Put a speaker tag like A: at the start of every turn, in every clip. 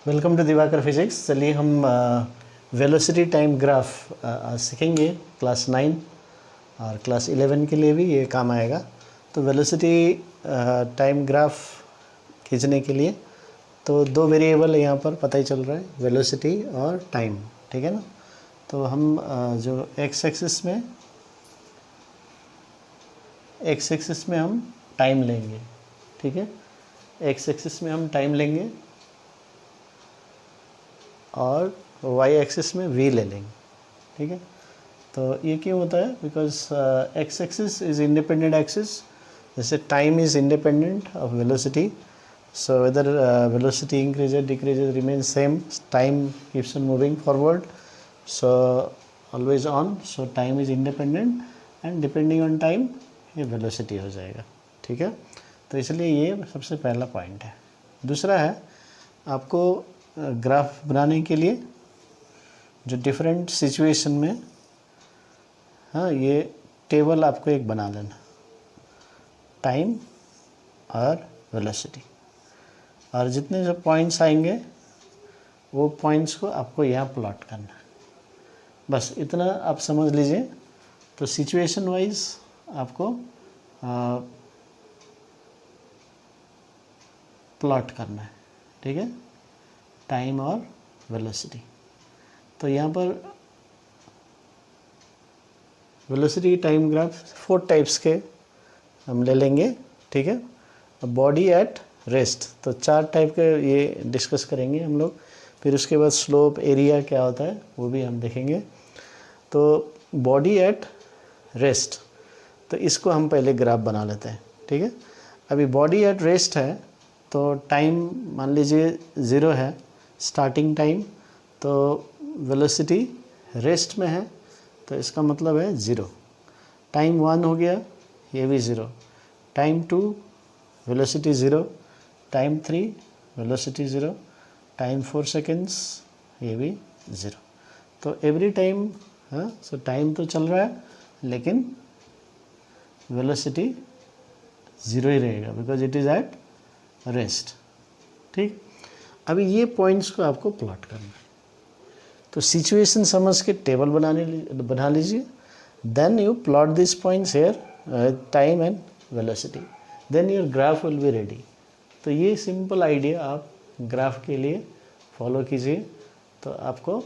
A: Welcome to Diwakar physics. चलिए हम velocity time graph सीखेंगे क्लास 9 और क्लास 11 के लिए भी ये काम आएगा। तो वेलोसिटी टाइम ग्राफ खींचने के लिए तो दो वेरिएबल यहाँ पर पता ही चल रहा है, वेलोसिटी और टाइम, ठीक है ना। तो हम जो एक्स एक्सिस में हम टाइम लेंगे, ठीक है। एक्स एक्सिस में हम टाइम लेंगे और वाई एक्सिस में वी ले लेंगे, ठीक है। तो ये क्यों होता है? Because X axis is independent axis, जैसे time is independent of velocity, so whether velocity increases decreases remain same, time keeps on moving forward, so always on, so time is independent and depending on time ये velocity हो जाएगा, ठीक है। तो इसलिए ये सबसे पहला पॉइंट है। दूसरा है, आपको ग्राफ बनाने के लिए जो डिफरेंट सिचुएशन में, हाँ, ये टेबल आपको एक बना लेना, टाइम और वेलोसिटी, और जितने जो पॉइंट्स आएंगे वो पॉइंट्स को आपको यहाँ प्लॉट करना है। बस इतना आप समझ लीजिए। तो सिचुएशन वाइज आपको प्लॉट करना है, ठीक है, टाइम और वेलोसिटी। तो यहाँ पर वेलोसिटी टाइम ग्राफ 4 टाइप्स के हम ले लेंगे, ठीक है। बॉडी एट रेस्ट, तो 4 टाइप के ये डिस्कस करेंगे हम लोग। फिर उसके बाद स्लोप, एरिया क्या होता है वो भी हम देखेंगे। तो बॉडी एट रेस्ट, तो इसको हम पहले ग्राफ बना लेते हैं, ठीक है। अभी बॉडी एट रेस्ट है तो टाइम मान लीजिए 0 है स्टार्टिंग टाइम, तो वेलोसिटी रेस्ट में है तो इसका मतलब है 0। टाइम 1 हो गया, ये भी 0। Time 2 velocity 0, time 3 velocity 0, time 4 seconds ये भी 0। तो एवरी टाइम, हाँ, सो टाइम तो चल रहा है लेकिन वेलोसिटी 0 ही रहेगा because it is at rest, ठीक। अभी ये पॉइंट्स को आपको प्लॉट करना है। तो सिचुएशन समझ के टेबल बना लीजिए, then you plot this points here, time and velocity, then your graph will be ready. तो ये सिंपल आइडिया आप ग्राफ के लिए फॉलो कीजिए तो आपको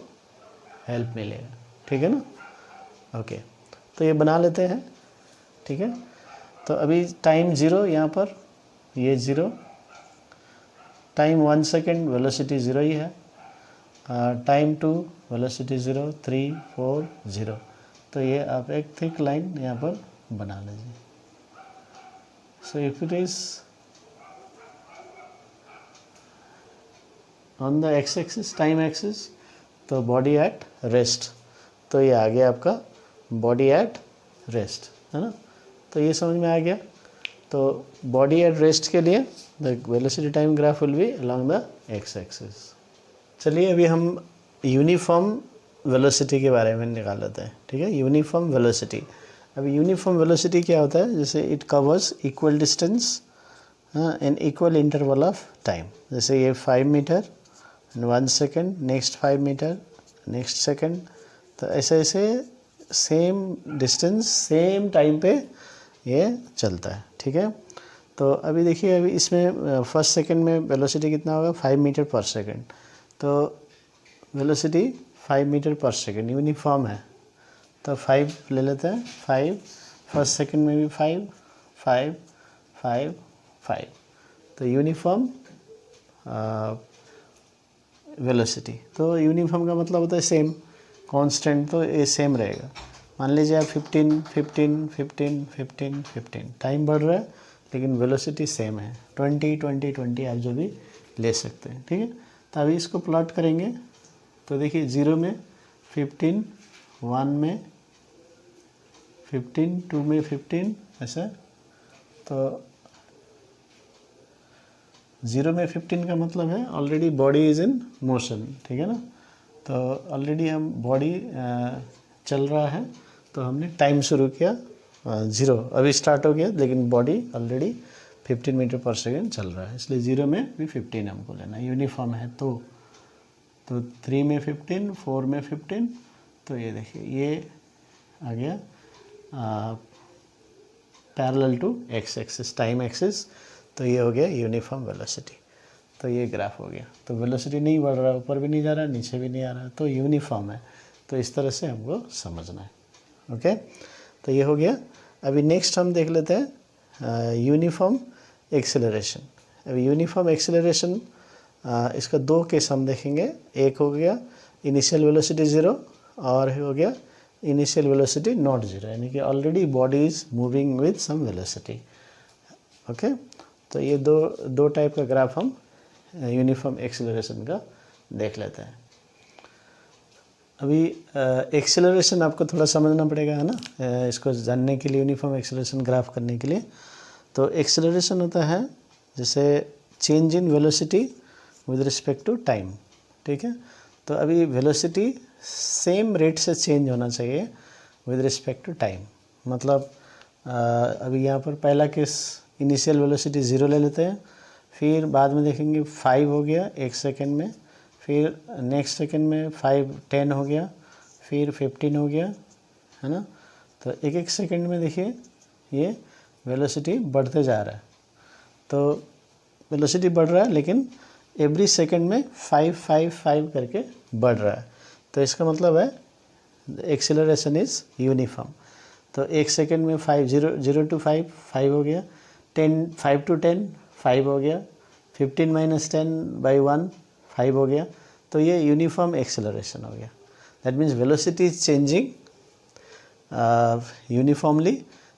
A: हेल्प मिलेगा, ठीक है ना। ओके, तो ये बना लेते हैं, ठीक है। तो अभी टाइम 0 यहाँ पर, ये 0, टाइम 1 सेकेंड वेलोसिटी 0 ही है, टाइम 2 वेलोसिटी 0, 3, 4, 0। तो ये आप एक थिक लाइन यहाँ पर बना लीजिए। So if it is on the X axis, time axis, तो बॉडी एट रेस्ट, तो ये आ गया आपका बॉडी एट रेस्ट, है ना। तो ये समझ में आ गया। तो बॉडी एट रेस्ट के लिए the velocity time graph will B along the X axis. चलिए अभी हम यूनिफॉर्म वेलोसिटी के बारे में निकाल लेते हैं, ठीक है। यूनिफॉर्म वेलोसिटी, अभी यूनिफॉर्म वेलोसिटी क्या होता है? जैसे it covers equal distance in equal interval of time. जैसे ये 5 metre, 1 second, next 5 metre, next second, तो ऐसे ऐसे सेम डिस्टेंस सेम टाइम पे ये चलता है, ठीक है। तो अभी देखिए, अभी इसमें फर्स्ट सेकंड में वेलोसिटी कितना होगा? 5 मीटर पर सेकंड। तो वेलोसिटी 5 मीटर पर सेकंड यूनिफॉर्म है, तो 5 ले लेते हैं। 5 फर्स्ट सेकंड में भी 5, 5, 5, 5, तो यूनिफॉर्म वेलोसिटी। तो यूनिफॉर्म का मतलब होता है सेम, कांस्टेंट, तो ये सेम रहेगा। मान लीजिए आप 15, 15, 15, 15, 15, टाइम बढ़ रहा है लेकिन वेलोसिटी सेम है, 20, 20, 20 आप जो भी ले सकते हैं, ठीक है। तो अभी इसको प्लॉट करेंगे तो देखिए 0 में 15, 1 में 15, 2 में 15, ऐसा। तो 0 में 15 का मतलब है already body is in motion, ठीक है ना। तो ऑलरेडी हम बॉडी चल रहा है, तो हमने टाइम शुरू किया 0, अभी स्टार्ट हो गया लेकिन body already 15 metre per second चल रहा है, इसलिए 0 में भी 15 हमको लेना है, यूनिफॉर्म है तो, तो 3 में 15, 4 में 15, तो ये देखिए ये आ गया parallel to X axis, time axis. तो ये हो गया यूनिफॉर्म वेलोसिटी। तो ये ग्राफ हो गया। तो वेलोसिटी नहीं बढ़ रहा, ऊपर भी नहीं जा रहा, नीचे भी नहीं आ रहा, तो यूनिफॉर्म है। तो इस तरह से हमको समझना है। ओके, तो ये हो गया। अभी नेक्स्ट हम देख लेते हैं यूनिफॉर्म एक्सेलरेशन। अभी यूनिफॉर्म एक्सेलरेशन इसका दो केस हम देखेंगे। एक हो गया इनिशियल वेलोसिटी 0 और हो गया इनिशियल वेलोसिटी नॉट 0, यानी कि already body is moving with some velocity. Okay, तो ये दो टाइप का ग्राफ हम यूनिफॉर्म एक्सेलरेशन का देख लेते हैं। अभी एक्सेलरेशन आपको थोड़ा समझना पड़ेगा, है ना, इसको जानने के लिए, यूनिफॉर्म एक्सेलरेशन ग्राफ करने के लिए। तो एक्सेलरेशन होता है जैसे change in velocity with respect to time. ठीक है, तो अभी वेलोसिटी सेम रेट से चेंज होना चाहिए विद रिस्पेक्ट टू टाइम। मतलब अभी यहाँ पर पहला केस इनिशियल वेलोसिटी 0 ले लेते हैं, फिर बाद में देखेंगे 5 हो गया 1 सेकेंड में, फिर नेक्स्ट सेकेंड में 5 10 हो गया, फिर 15 हो गया, है ना। तो एक एक सेकेंड में देखिए ये वेलोसिटी बढ़ते जा रहा है। तो वेलोसिटी बढ़ रहा है, लेकिन एवरी सेकेंड में 5 5 5 करके बढ़ रहा है। तो इसका मतलब है एक्सेलरेशन इज़ यूनिफॉर्म। तो एक सेकेंड में 5 0 to 5 5 हो गया, 5 to 10 5 हो गया, 15 - 10/1 5 हो गया। तो ये यूनिफॉर्म एक्सेलरेशन हो गया। That means velocity is changing uniformly,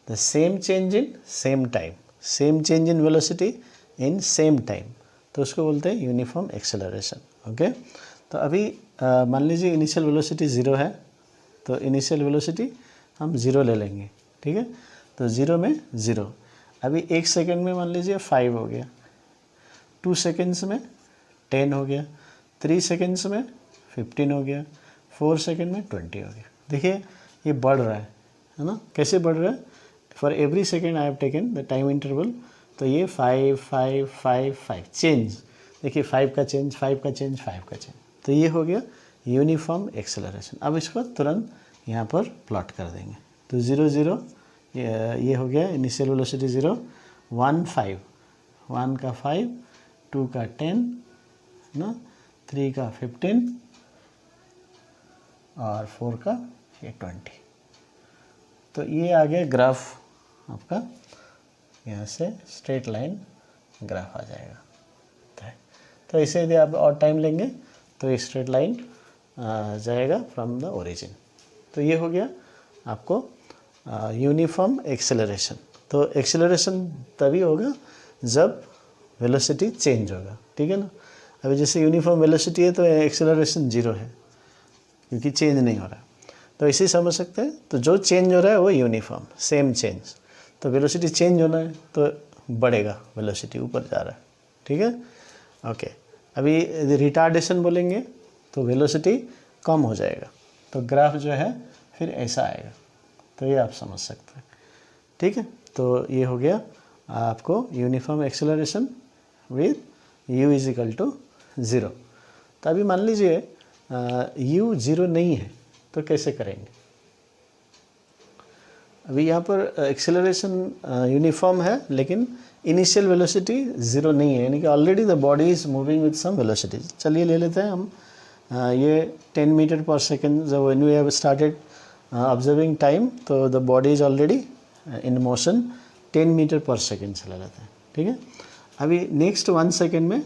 A: the same change in same time, same change in velocity in same time, तो उसको बोलते हैं यूनिफॉर्म एक्सेलरेशन। ओके, तो अभी मान लीजिए इनिशियल वेलोसिटी 0 है, तो इनिशियल वेलोसिटी हम 0 ले लेंगे। ठीक है, तो 0 में 0। अभी 1 सेकेंड में मान लीजिए 5 हो गया, 2 सेकेंड्स में 10 हो गया, 3 सेकेंड्स में 15 हो गया, 4 सेकेंड में 20 हो गया। देखिए ये बढ़ रहा है ना। कैसे बढ़ रहा है? For every second I have taken the time interval, तो ये 5 5 5 5 चेंज, देखिए 5 का चेंज 5 का चेंज 5 का चेंज। तो ये हो गया यूनिफॉर्म एक्सेलरेशन। अब इसको तुरंत यहाँ पर प्लॉट कर देंगे। तो 0 0 ये हो गया इनिशियल वेलोसिटी 0, 1 5, 1 का 5, 2 का 10 ना, 3 का 15 और 4 का ये 20। तो ये आ गया ग्राफ आपका, यहाँ से स्ट्रेट लाइन ग्राफ आ जाएगा। तो इसे यदि आप और टाइम लेंगे तो ये स्ट्रेट लाइन जाएगा फ्रॉम द ओरिजिन। तो ये हो गया आपको यूनिफॉर्म एक्सेलरेशन। तो एक्सेलरेशन तभी होगा जब वेलोसिटी चेंज होगा। ठीक है ना। अभी जैसे यूनिफॉर्म वेलोसिटी है तो एक्सेलरेशन 0 है, क्योंकि चेंज नहीं हो रहा। तो इसे समझ सकते हैं। तो जो चेंज हो रहा है वो यूनिफॉर्म, सेम चेंज। तो वेलोसिटी चेंज होना है तो बढ़ेगा, वेलोसिटी ऊपर जा रहा है। ठीक है, ओके। अभी यदि रिटार्डेशन बोलेंगे तो वेलोसिटी कम हो जाएगा, तो ग्राफ जो है फिर ऐसा आएगा। तो ये आप समझ सकते हैं। ठीक है, तो ये हो गया आपको यूनिफॉर्म एक्सेलरेशन विद u = 0। तो अभी मान लीजिए u 0 नहीं है तो कैसे करेंगे? अभी यहाँ पर एक्सेलरेशन यूनिफॉर्म है, लेकिन इनिशियल वेलोसिटी 0 नहीं है, यानी कि already the body is moving with some velocity. चलिए ले लेते हैं हम ये 10 मीटर पर सेकेंड। जब when we have started observing time, तो the body is already in motion 10 metre per second से ले लेते हैं। ठीक है, अभी नेक्स्ट 1 सेकेंड में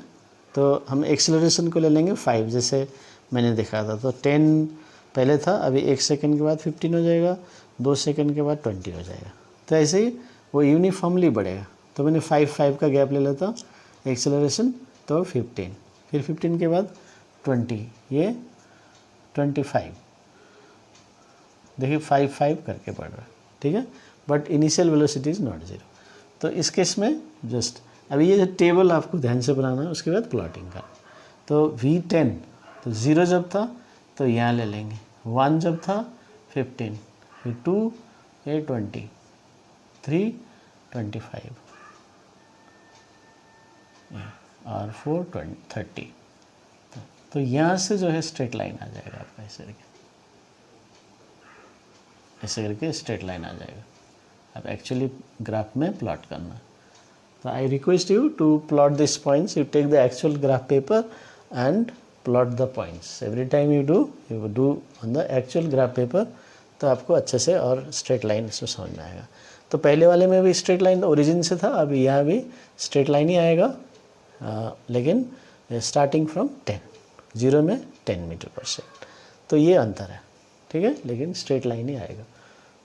A: तो हम एक्सेलरेशन को ले लेंगे 5, जैसे मैंने दिखाया था। तो 10 पहले था, अभी 1 सेकेंड के बाद 15 हो जाएगा, 2 सेकेंड के बाद 20 हो जाएगा। तो ऐसे ही वो यूनिफॉर्मली बढ़ेगा। तो मैंने 5 5 का गैप ले लेता एक्सेलरेशन, तो 15, फिर 15 के बाद 20, ये 25। देखिए 5 5 करके बढ़ रहा है। ठीक है, but initial velocity is not 0। तो इस केस में जस्ट अभी ये जो टेबल आपको ध्यान से बनाना है, उसके बाद प्लॉटिंग का। तो V10, तो 0 जब था तो यहाँ ले लेंगे, 1 जब था 15, फिर 2 ये 20, 3 25 और 4 30। तो यहाँ से जो है स्ट्रेट लाइन आ जाएगा आपका, ऐसे करके स्ट्रेट लाइन आ जाएगा। अब एक्चुअली ग्राफ में प्लॉट करना, तो I request you to plot this points, you take the actual graph paper and plot the points every time you do on the actual graph paper, तो आपको अच्छे से और स्ट्रेट लाइन इसमें समझ में आएगा। तो पहले वाले में भी स्ट्रेट लाइन ओरिजिन से था, अभी यहाँ भी स्ट्रेट लाइन ही आएगा, लेकिन स्टार्टिंग फ्रॉम 10, 0 में 10 मीटर पर सेकेंड, तो ये अंतर है, ठीक है, लेकिन स्ट्रेट लाइन ही आएगा।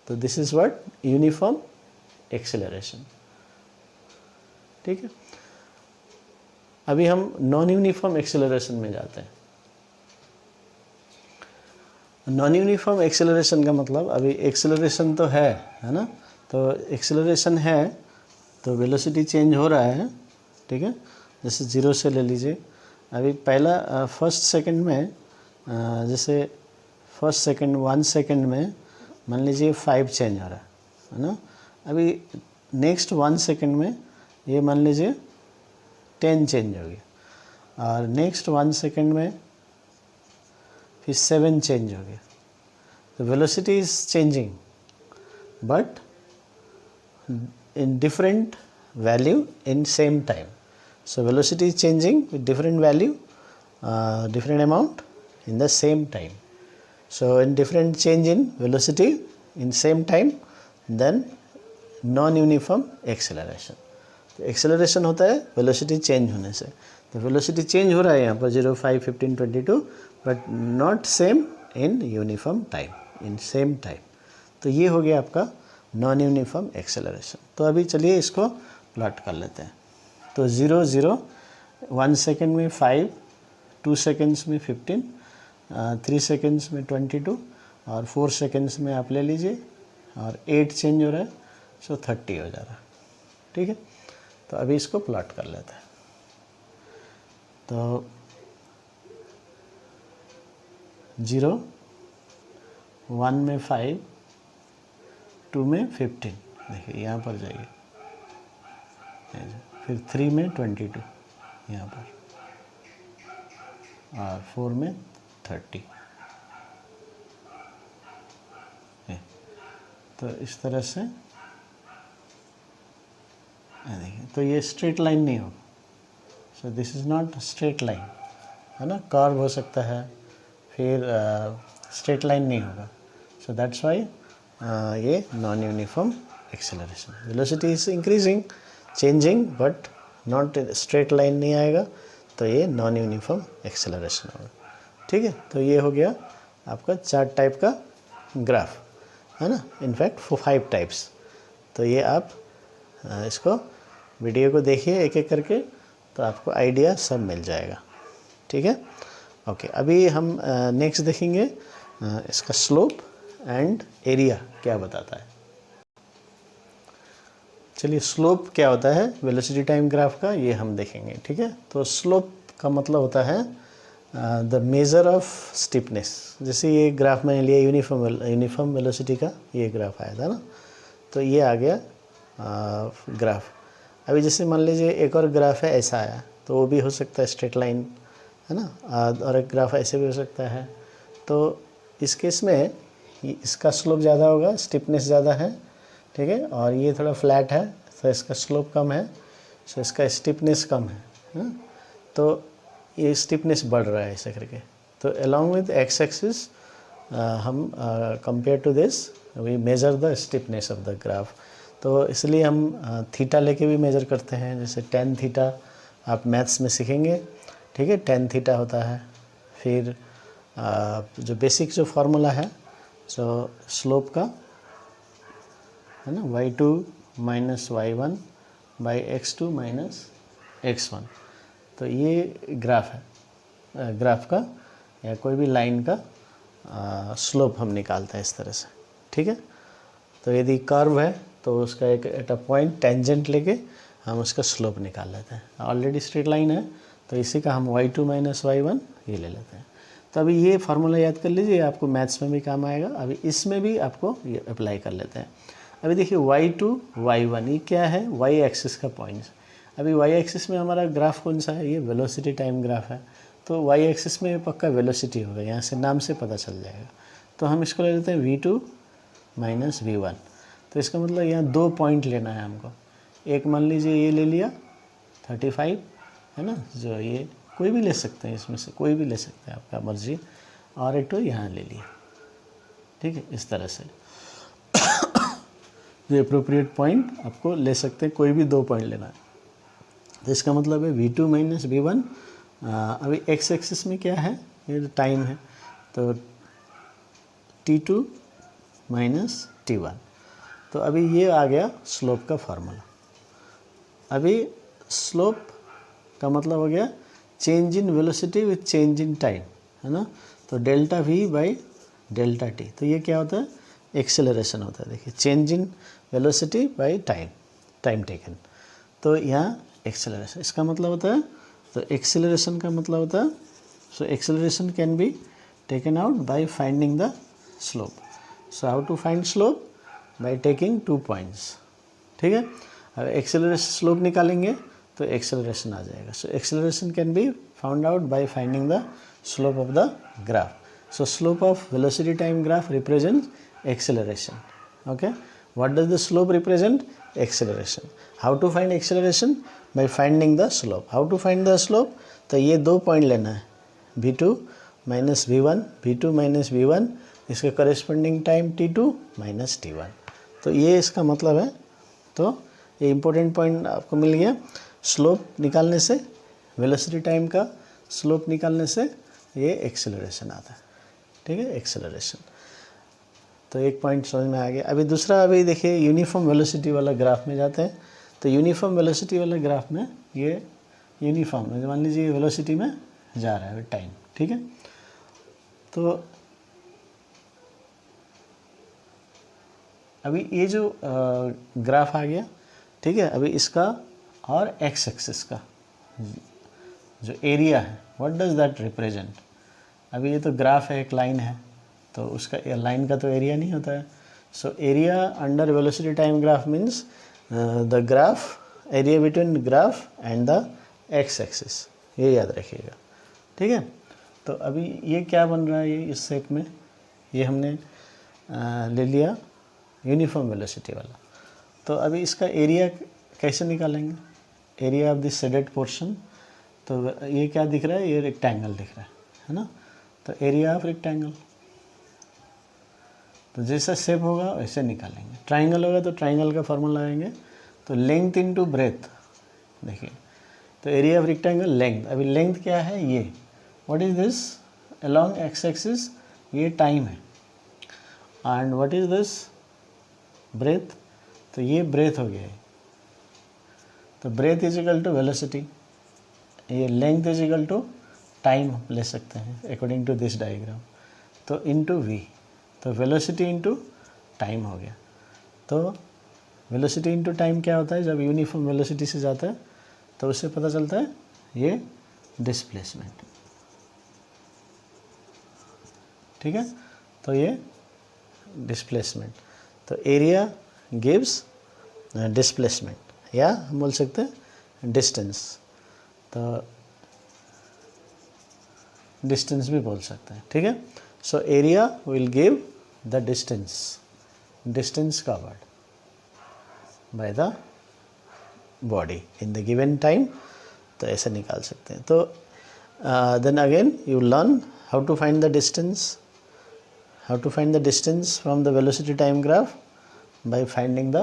A: तो this is what uniform acceleration, ठीक है। अभी हम नॉन यूनिफॉर्म एक्सेलरेशन में जाते हैं। नॉन यूनिफॉर्म एक्सेलरेशन का मतलब, अभी एक्सेलरेशन तो है ना, तो एक्सेलरेशन है तो वेलोसिटी चेंज हो रहा है, ठीक है। जैसे 0 से ले लीजिए, अभी पहला फर्स्ट सेकंड में, जैसे फर्स्ट सेकंड 1 सेकंड में मान लीजिए 5 चेंज हो रहा है ना। अभी नेक्स्ट 1 सेकंड में ये मान लीजिए 10 चेंज हो गया, और नेक्स्ट 1 सेकंड में फिर 7 चेंज हो गया। तो velocity is changing but in different value in same time. So velocity is changing with different value, different amount in the same time. So in different change in velocity in same time, then non-uniform acceleration. तो acceleration होता है velocity change होने से। तो velocity change हो रहा है यहाँ पर 0, 5, 15, 22, but not same in uniform time, in same time. तो ये हो गया आपका नॉन यूनिफॉर्म एक्सेलरेशन। तो अभी चलिए इसको प्लॉट कर लेते हैं। तो 0, 0, 1 सेकेंड में 5, 2 सेकेंड्स में 15, 3 सेकेंड्स में 22, और 4 सेकेंड्स में आप ले लीजिए, और 8 चेंज हो रहा है, सो 30 हो जा रहा है, ठीक है। तो अभी इसको प्लॉट कर लेते हैं। तो 0, 1 में 5, 2 में 15, देखिए यहाँ पर जाइए, फिर 3 में 22 यहाँ पर, और 4 में 30। तो इस तरह से देखिए, तो ये स्ट्रेट लाइन नहीं होगा। So this is not straight line, है ना, कर्व हो सकता है, फिर स्ट्रेट लाइन नहीं होगा। सो दैट्स वाई ये non uniform acceleration. Velocity is increasing, changing, but not straight line नहीं आएगा, तो ये नॉन यूनिफॉर्म एक्सेलरेशन होगा, ठीक है। तो ये हो गया आपका 4 टाइप का ग्राफ, है ना, इनफैक्ट 5 टाइप्स। तो ये आप इसको वीडियो को देखिए एक एक करके, तो आपको आइडिया सब मिल जाएगा, ठीक है। ओके, अभी हम नेक्स्ट देखेंगे इसका स्लोप एंड एरिया क्या बताता है। चलिए, स्लोप क्या होता है वेलोसिटी टाइम ग्राफ का, ये हम देखेंगे, ठीक है। तो स्लोप का मतलब होता है द मेज़र ऑफ स्टिफनेस। जैसे ये ग्राफ मैंने लिया यूनिफॉर्म वेलोसिटी का, ये ग्राफ आया था ना, तो ये आ गया ग्राफ। अभी जैसे मान लीजिए एक और ग्राफ है ऐसा आया, तो वो भी हो सकता है स्ट्रेट लाइन, है ना, और एक ग्राफ ऐसे भी हो सकता है। तो इस केस में इसका स्लोप ज़्यादा होगा, स्टिफनेस ज़्यादा है, ठीक है, और ये थोड़ा फ्लैट है, तो इसका स्लोप कम है, तो इसका स्टिफनेस कम है। तो ये स्टिफनेस बढ़ रहा है ऐसे करके। तो अलॉन्ग विद एक्स एक्सिस हम compare to this we measure the stiffness of the graph. तो इसलिए हम थीटा लेके भी मेज़र करते हैं, जैसे tan थीटा आप मैथ्स में सीखेंगे, ठीक है, tan थीटा होता है। फिर जो बेसिक जो फार्मूला है सो स्लोप का, है ना, y2 minus y1 by x2 minus x1। तो ये ग्राफ है, ग्राफ का या कोई भी लाइन का स्लोप हम निकालते हैं इस तरह से, ठीक है। तो यदि कर्व है तो उसका एक एट अ पॉइंट टेंजेंट लेके हम उसका स्लोप निकाल लेते हैं। ऑलरेडी स्ट्रेट लाइन है तो इसी का हम y2 माइनस y1 ये ले लेते हैं। तो अभी ये फार्मूला याद कर लीजिए, आपको मैथ्स में भी काम आएगा। अभी इसमें भी आपको ये अप्लाई कर लेते हैं। अभी देखिए y2 y1 ये क्या है, y एक्सिस का पॉइंट्स। अभी y एक्सिस में हमारा ग्राफ कौन सा है, ये वेलोसिटी टाइम ग्राफ है। तो वाई एक्सिस में पक्का वेलोसिटी होगा, यहाँ से नाम से पता चल जाएगा। तो हम इसको ले लेते हैं v2 माइनस v1। तो इसका मतलब यहाँ 2 पॉइंट लेना है हमको। एक मान लीजिए ये ले लिया 35 है ना, जो ये कोई भी ले सकते हैं, इसमें से कोई भी ले सकते हैं, आपका मर्जी। और एक तो यहाँ ले लिया, ठीक है, इस तरह से जो अप्रोप्रिएट पॉइंट आपको ले सकते हैं, कोई भी 2 पॉइंट लेना है। तो इसका मतलब है v2 माइनस v1। अभी x एक्सिस में क्या है, ये टाइम है, तो t2 माइनस t1। तो अभी ये आ गया स्लोप का फार्मूला। अभी स्लोप का मतलब हो गया change in velocity with change in time, है ना। तो delta v by delta t, तो ये क्या होता है, एक्सेलरेशन होता है। देखिए change in velocity by time taken, तो यहाँ एक्सेलरेशन इसका मतलब होता है। तो एक्सेलरेशन का मतलब होता है, so acceleration can be taken out by finding the slope. So how to find slope, by taking 2 points, ठीक है। अब एक्सेलरेशन स्लोप निकालेंगे तो एक्सेलरेशन आ जाएगा। सो acceleration can be found out by finding the slope of the graph. So slope of velocity time graph represents acceleration. Okay, what does the slope represent? Acceleration. How to find acceleration? By finding the slope. How to find the slope? तो ये 2 point लेना है, v2 minus v1, v2 minus v1, इसके corresponding time t2 minus t1। तो ये इसका मतलब है। तो ये इम्पोर्टेंट पॉइंट आपको मिल गया। स्लोप निकालने से, वेलोसिटी टाइम का स्लोप निकालने से ये एक्सेलरेशन आता है, ठीक है, एक्सेलरेशन। तो एक पॉइंट समझ में आ गया। अभी दूसरा, अभी देखिए यूनिफॉर्म वेलोसिटी वाला ग्राफ में जाते हैं। तो यूनिफॉर्म वेलोसिटी वाले ग्राफ में ये यूनिफॉर्म है, मान लीजिए वेलोसिटी में जा रहा है टाइम, ठीक है। तो अभी ये जो ग्राफ आ गया, ठीक है। अभी इसका और एक्स एक्सिस का जो एरिया है, व्हाट डज दैट रिप्रेजेंट। अभी ये तो ग्राफ है, एक लाइन है, तो उसका लाइन का तो एरिया नहीं होता है। So area under velocity time graph means the graph area between graph and the X axis, ये याद रखिएगा, ठीक है। तो अभी ये क्या बन रहा है, ये इस शेप में, ये हमने ले लिया यूनिफॉर्म वेलोसिटी वाला। तो अभी इसका एरिया कैसे निकालेंगे, area of this shaded portion. तो ये क्या दिख रहा है, ये रेक्टेंगल दिख रहा है ना। तो एरिया ऑफ रेक्टेंगल, तो जैसा शेप होगा वैसे निकालेंगे। ट्राइंगल होगा तो ट्राइंगल का फॉर्मूला लगाएंगे। तो लेंथ इनटू ब्रेथ, देखिए, तो एरिया ऑफ रेक्टेंगल लेंथ। अभी लेंथ क्या है, ये what is this along X axis, ये टाइम है। And what is this breadth, तो ये ब्रेथ हो गया है। तो breadth is equal to velocity, ये length is equal to time ले सकते हैं अकॉर्डिंग टू दिस डायग्राम। तो इनटू वी, तो वेलोसिटी इनटू टाइम हो गया। तो वेलोसिटी इनटू टाइम क्या होता है, जब यूनिफॉर्म वेलोसिटी से जाता है तो उससे पता चलता है ये डिस्प्लेसमेंट, ठीक है। तो ये डिस्प्लेसमेंट, तो एरिया गिव्स डिस्प्लेसमेंट, या हम बोल सकते हैं डिस्टेंस। तो डिस्टेंस भी बोल सकते हैं, ठीक है। So area will give the distance covered by the body in the given time. तो ऐसे निकाल सकते हैं। तो then again you learn how to find the distance from the velocity time graph by finding the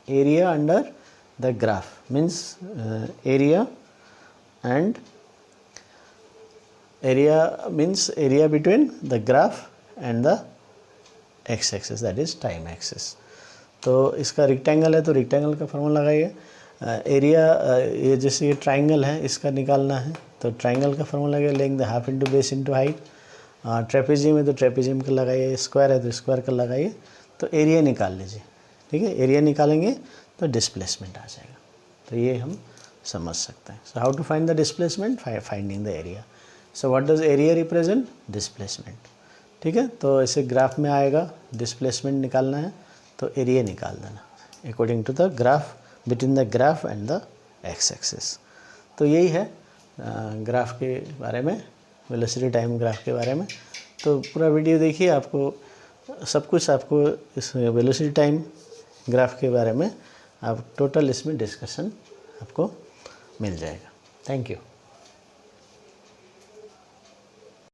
A: area under the graph, means area means area between the graph and the x axis, that is time axis. तो इसका rectangle है तो rectangle का formula लगाइए। Area ये जैसे ये triangle है, इसका निकालना है तो ट्राइंगल का फॉर्मूला लगाइए, length half into base into height. Trapezium है तो ट्रेपेजियम का लगाइए, स्क्वायर है तो स्क्वायर का लगाइए। तो एरिया निकाल लीजिए, ठीक है। एरिया निकालेंगे तो डिस्प्लेसमेंट आ जाएगा। तो ये हम समझ सकते हैं। So how to find the displacement, finding the area. So what does area represent, displacement, ठीक है। तो ऐसे ग्राफ में आएगा, डिस्प्लेसमेंट निकालना है तो एरिया निकाल देना according to the graph, between the graph and the X axis. तो यही है ग्राफ के बारे में, वेलोसिटी टाइम ग्राफ के बारे में। तो पूरा वीडियो देखिए, आपको सब कुछ आपको इस वेलोसिटी टाइम ग्राफ के बारे में आप टोटल इसमें डिस्कशन आपको मिल जाएगा। Thank you.